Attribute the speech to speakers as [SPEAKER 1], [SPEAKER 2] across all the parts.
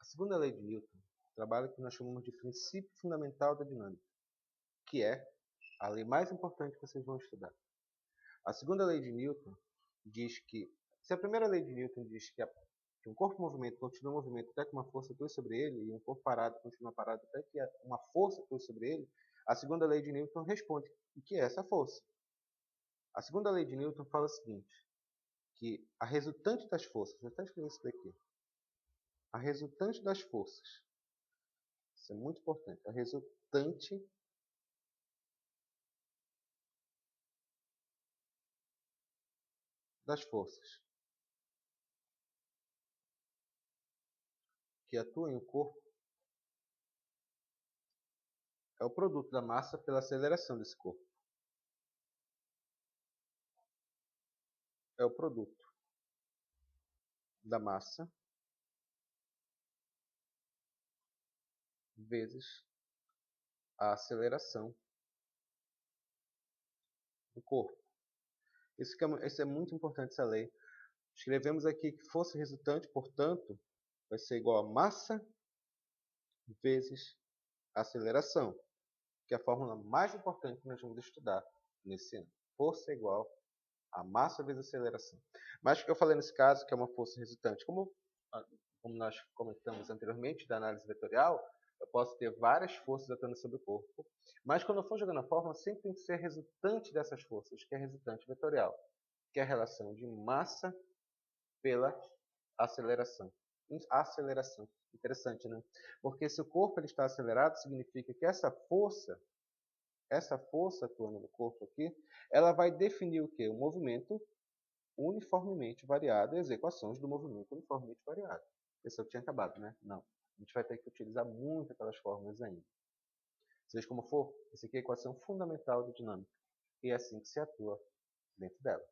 [SPEAKER 1] segunda lei de Newton trabalha o que nós chamamos de princípio fundamental da dinâmica, que é a lei mais importante que vocês vão estudar. A segunda lei de Newton diz que, se a primeira lei de Newton diz que um corpo em movimento continua em movimento até que uma força atua sobre ele, e um corpo parado continua parado até que uma força atua sobre ele, a segunda lei de Newton responde o que é essa força. A segunda lei de Newton fala o seguinte, que a resultante das forças, vou até escrever isso daqui, a resultante das forças, isso é muito importante, a resultante das forças que atuam em um corpo é o produto da massa pela aceleração desse corpo. É o produto da massa vezes a aceleração do corpo. Isso é muito importante, essa lei. Escrevemos aqui que força resultante, portanto, vai ser igual a massa vezes aceleração, que é a fórmula mais importante que nós vamos estudar nesse ano. Força é igual a massa vezes aceleração. Mas o que eu falei nesse caso, que é uma força resultante, como nós comentamos anteriormente da análise vetorial, eu posso ter várias forças atuando sobre o corpo, mas quando eu for jogando a fórmula, sempre tem que ser resultante dessas forças, que é resultante vetorial, que é a relação de massa pela aceleração. Aceleração. Interessante, né? Porque se o corpo ele está acelerado, significa que essa força atuando no corpo aqui, ela vai definir o quê? O movimento uniformemente variado e as equações do movimento uniformemente variado. Esse eu tinha acabado, né? Não. A gente vai ter que utilizar muito aquelas fórmulas ainda. Seja como for, essa aqui é a equação fundamental da dinâmica. E é assim que se atua dentro dela.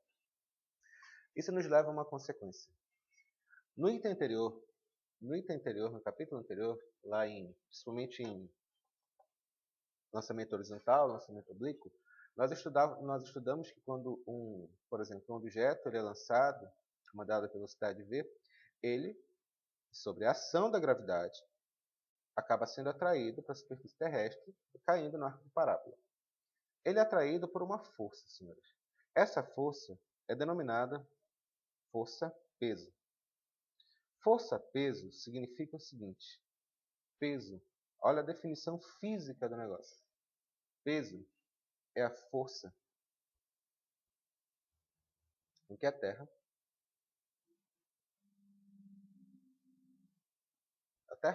[SPEAKER 1] Isso nos leva a uma consequência. No item anterior, no capítulo anterior, principalmente em lançamento horizontal, lançamento oblíquo, nós estudamos que quando por exemplo, um objeto ele é lançado, uma dada velocidade v, ele, sobre a ação da gravidade, acaba sendo atraído para a superfície terrestre e caindo no arco de parábola. Ele é atraído por uma força, senhores. Essa força é denominada força-peso. Força-peso significa o seguinte, peso, olha a definição física do negócio. Peso é a força em que a Terra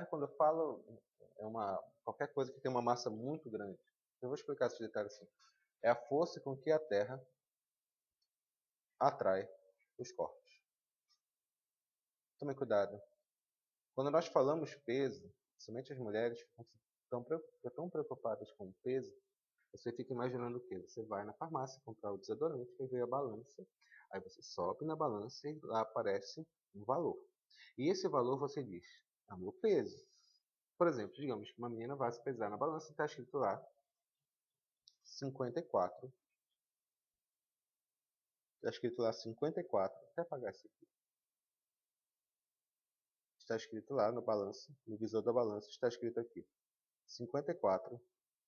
[SPEAKER 1] quando eu falo, é qualquer coisa que tem uma massa muito grande. Eu vou explicar esses detalhes assim. É a força com que a Terra atrai os corpos. Tome cuidado. Quando nós falamos peso, somente as mulheres ficam tão preocupadas com o peso, você fica imaginando o quê? Você vai na farmácia comprar o desodorante, que veio a balança, aí você sobe na balança e lá aparece um valor. E esse valor você diz, é o meu peso. Por exemplo, digamos que uma menina vai se pesar na balança e está escrito lá 54. Está escrito lá 54. Vou até apagar isso aqui. Está escrito lá no balanço, no visor da balança, está escrito aqui 54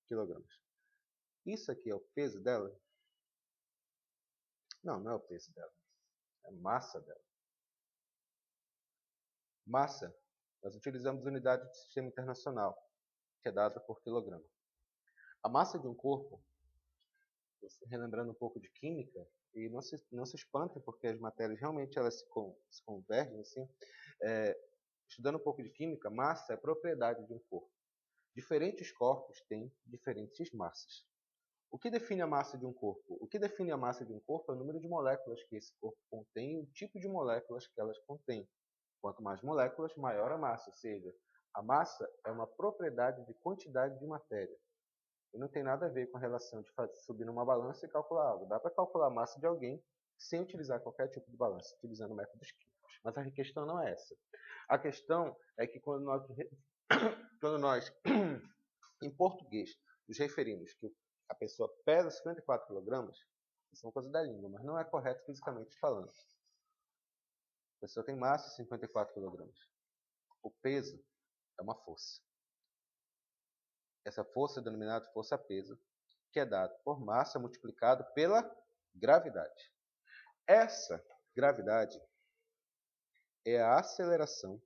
[SPEAKER 1] kg. Isso aqui é o peso dela? Não, não é o peso dela. É a massa dela. Massa, nós utilizamos unidade de sistema internacional, que é dada por quilograma. A massa de um corpo, relembrando um pouco de química, e não se espantem porque as matérias realmente elas se convergem assim, estudando um pouco de química, massa é propriedade de um corpo. Diferentes corpos têm diferentes massas. O que define a massa de um corpo? O que define a massa de um corpo é o número de moléculas que esse corpo contém e o tipo de moléculas que elas contêm. Quanto mais moléculas, maior a massa, ou seja, a massa é uma propriedade de quantidade de matéria. E não tem nada a ver com a relação de subir numa balança e calcular algo. Dá para calcular a massa de alguém sem utilizar qualquer tipo de balança, utilizando métodos químicos. Mas a questão não é essa. A questão é que quando nós em português, nos referimos que a pessoa pesa 54 kg, isso é uma coisa da língua, mas não é correto fisicamente falando. A pessoa tem massa de 54 kg. O peso é uma força. Essa força é denominada força-peso, que é dada por massa multiplicado pela gravidade. Essa gravidade é a aceleração.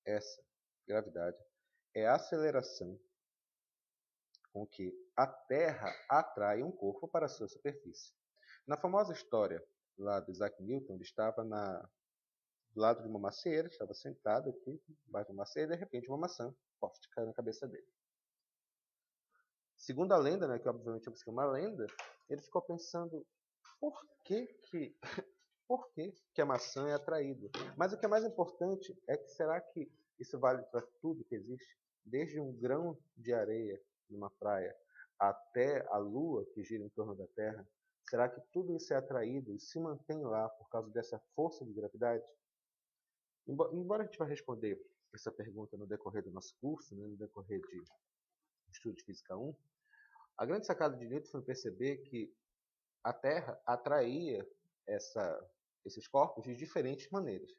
[SPEAKER 1] Essa gravidade é a aceleração com que a Terra atrai um corpo para a sua superfície. Na famosa história lá do Isaac Newton, ele estava do lado de uma macieira, estava sentado aqui, embaixo de uma macieira, e de repente uma maçã forte caiu na cabeça dele. Segundo a lenda, né, que obviamente é uma lenda, ele ficou pensando por que que, por que a maçã é atraída. Mas o que é mais importante é que será que isso vale para tudo que existe? Desde um grão de areia numa praia até a lua que gira em torno da Terra, será que tudo isso é atraído e se mantém lá por causa dessa força de gravidade? Embora a gente vá responder essa pergunta no decorrer do nosso curso, né, no decorrer de estudo de Física 1, a grande sacada de Newton foi perceber que a Terra atraía esses corpos de diferentes maneiras.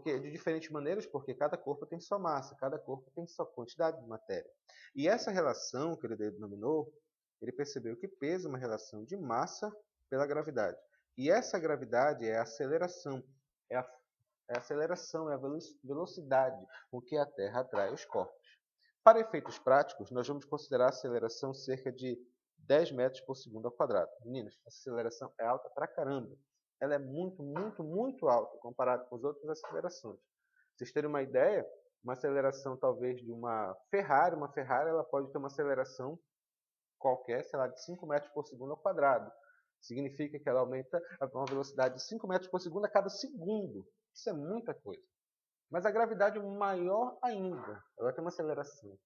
[SPEAKER 1] De diferentes maneiras porque cada corpo tem sua massa, cada corpo tem sua quantidade de matéria. E essa relação que ele denominou, ele percebeu que peso é uma relação de massa pela gravidade. E essa gravidade é a aceleração, é a aceleração, é a velocidade com que a Terra atrai os corpos. Para efeitos práticos, nós vamos considerar a aceleração cerca de 10 metros por segundo ao quadrado. Meninas, essa aceleração é alta pra caramba. Ela é muito, muito, muito alta comparada com as outras acelerações. Pra vocês terem uma ideia, uma aceleração talvez de uma Ferrari ela pode ter uma aceleração qualquer, sei lá, de 5 metros por segundo ao quadrado. Significa que ela aumenta uma velocidade de 5 metros por segundo a cada segundo. Isso é muita coisa. Mas a gravidade é maior ainda. Ela tem uma aceleração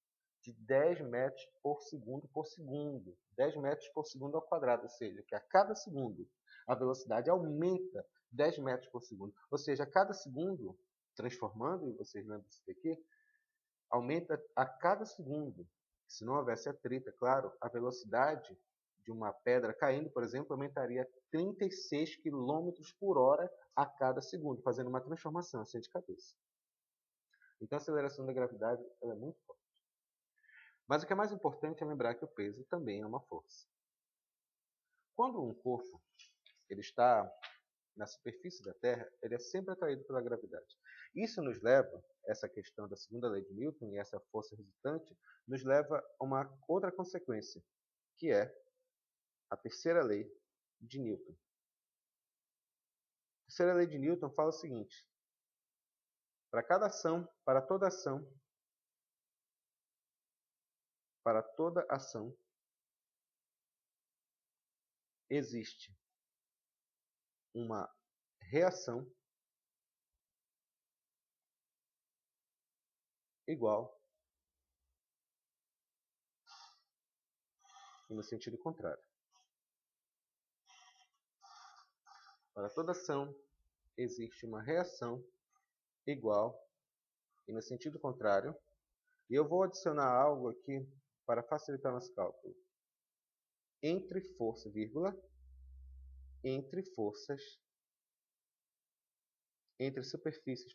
[SPEAKER 1] de 10 metros por segundo. 10 metros por segundo ao quadrado. Ou seja, que a cada segundo a velocidade aumenta 10 metros por segundo. Ou seja, a cada segundo, transformando, e vocês lembram disso aqui, aumenta a cada segundo. Se não houvesse atrito, é claro, a velocidade de uma pedra caindo, por exemplo, aumentaria 36 km por hora a cada segundo, fazendo uma transformação assim de cabeça. Então a aceleração da gravidade ela é muito forte. Mas o que é mais importante é lembrar que o peso também é uma força. Quando um corpo ele está na superfície da Terra, ele é sempre atraído pela gravidade. Isso nos leva, essa questão da segunda lei de Newton e essa força resultante, nos leva a uma outra consequência, que é a terceira lei de Newton. A terceira lei de Newton fala o seguinte: para toda ação, existe uma reação igual e no sentido contrário. Para toda ação, existe uma reação igual e no sentido contrário. E eu vou adicionar algo aqui para facilitar nosso cálculo. Entre força, vírgula, entre superfícies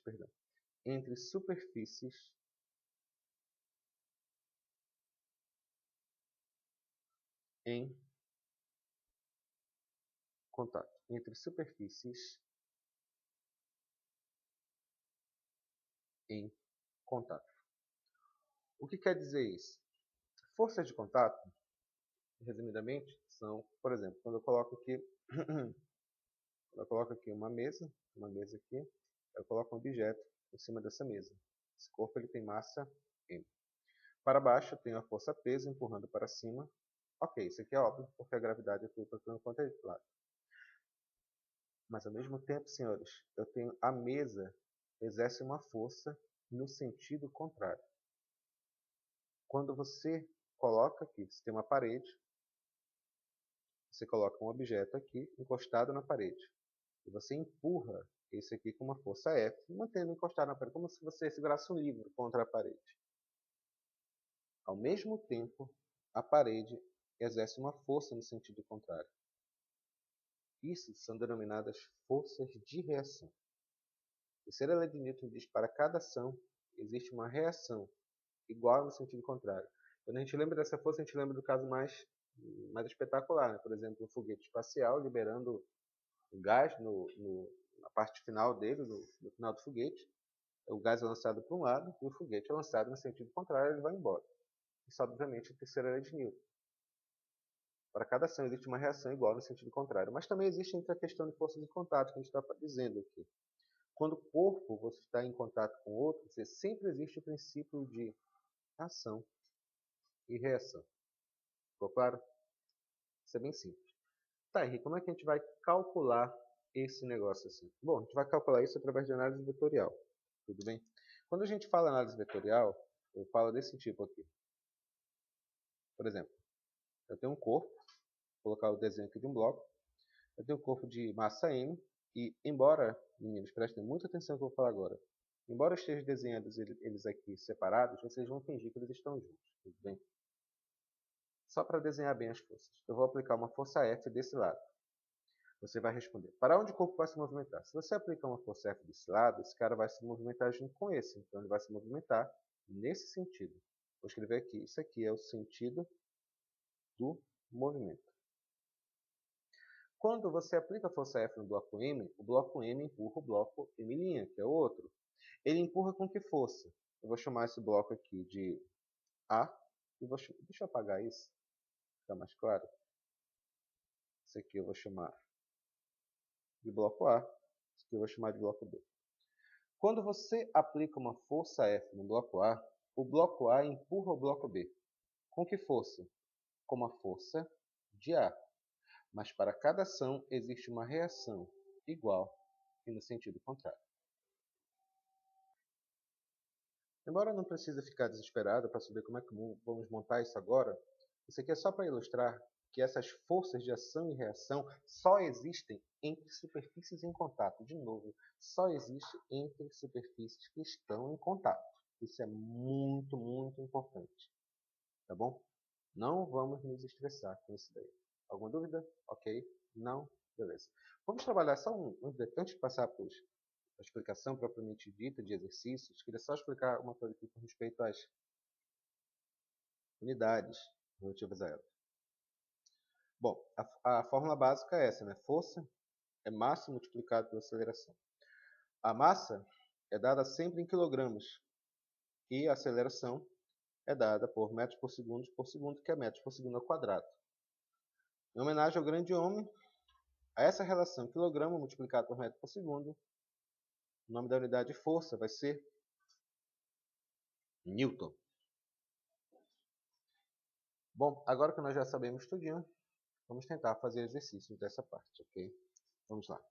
[SPEAKER 1] em contato. Entre superfícies em contato. O que quer dizer isso? Forças de contato, resumidamente, são, por exemplo, quando eu coloco aqui uma mesa aqui, eu coloco um objeto em cima dessa mesa. Esse corpo ele tem massa M. Para baixo, eu tenho a força peso empurrando para cima. Ok, isso aqui é óbvio, porque a gravidade atua para tudo quanto é lado. Mas ao mesmo tempo, senhores, eu tenho a mesa exerce uma força no sentido contrário. Quando você coloca aqui, você tem uma parede, você coloca um objeto aqui encostado na parede. E você empurra esse aqui com uma força F, mantendo encostado na parede, como se você segurasse um livro contra a parede. Ao mesmo tempo, a parede exerce uma força no sentido contrário. Isso são denominadas forças de reação. A terceira lei de Newton diz que para cada ação existe uma reação igual no sentido contrário. Quando a gente lembra dessa força, a gente lembra do caso mais espetacular, né? Por exemplo, um foguete espacial liberando o gás na parte final dele, no final do foguete. O gás é lançado para um lado e o foguete é lançado no sentido contrário, ele vai embora. Isso, obviamente, é a terceira lei de Newton. Para cada ação existe uma reação igual no sentido contrário. Mas também existe a questão de forças de contato, que a gente está dizendo aqui. Quando o corpo você está em contato com outro, sempre existe o princípio de ação e reação. Ficou claro? Isso é bem simples. Tá, Henrique, como é que a gente vai calcular esse negócio assim? Bom, a gente vai calcular isso através de análise vetorial. Tudo bem? Quando a gente fala análise vetorial, eu falo desse tipo aqui. Por exemplo, eu tenho um corpo, vou colocar o desenho aqui de um bloco. Eu tenho um corpo de massa M e, embora, meninos, prestem muita atenção no que eu vou falar agora, embora eu esteja desenhando eles aqui separados, vocês vão fingir que eles estão juntos. Tudo bem? Só para desenhar bem as forças. Eu vou aplicar uma força F desse lado. Você vai responder, para onde o corpo vai se movimentar? Se você aplicar uma força F desse lado, esse cara vai se movimentar junto com esse. Então, ele vai se movimentar nesse sentido. Vou escrever aqui. Isso aqui é o sentido do movimento. Quando você aplica a força F no bloco M, o bloco M empurra o bloco M', que é o outro. Ele empurra com que força? Eu vou chamar esse bloco aqui de A. E deixa eu apagar isso, ficar mais claro. Esse aqui eu vou chamar de bloco A. Esse aqui eu vou chamar de bloco B. Quando você aplica uma força F no bloco A, o bloco A empurra o bloco B. Com que força? Com uma força de A. Mas para cada ação existe uma reação igual e no sentido contrário. Embora não precise ficar desesperado para saber como é que vamos montar isso agora, isso aqui é só para ilustrar que essas forças de ação e reação só existem entre superfícies em contato. De novo, só existe entre superfícies que estão em contato. Isso é muito, muito importante. Tá bom? Não vamos nos estressar com isso daí. Alguma dúvida? Ok. Não? Beleza. Vamos trabalhar só antes de passar para a explicação propriamente dita de exercícios. Queria só explicar uma coisa aqui com respeito às unidades relativas a ela. Bom, a fórmula básica é essa, né? Força é massa multiplicado pela aceleração. A massa é dada sempre em quilogramas e a aceleração é dada por metros por segundo, que é metros por segundo ao quadrado. Em homenagem ao grande homem, a essa relação quilograma multiplicado por metro por segundo, o nome da unidade de força vai ser Newton. Bom, agora que nós já sabemos tudinho, vamos tentar fazer exercícios dessa parte, ok? Vamos lá.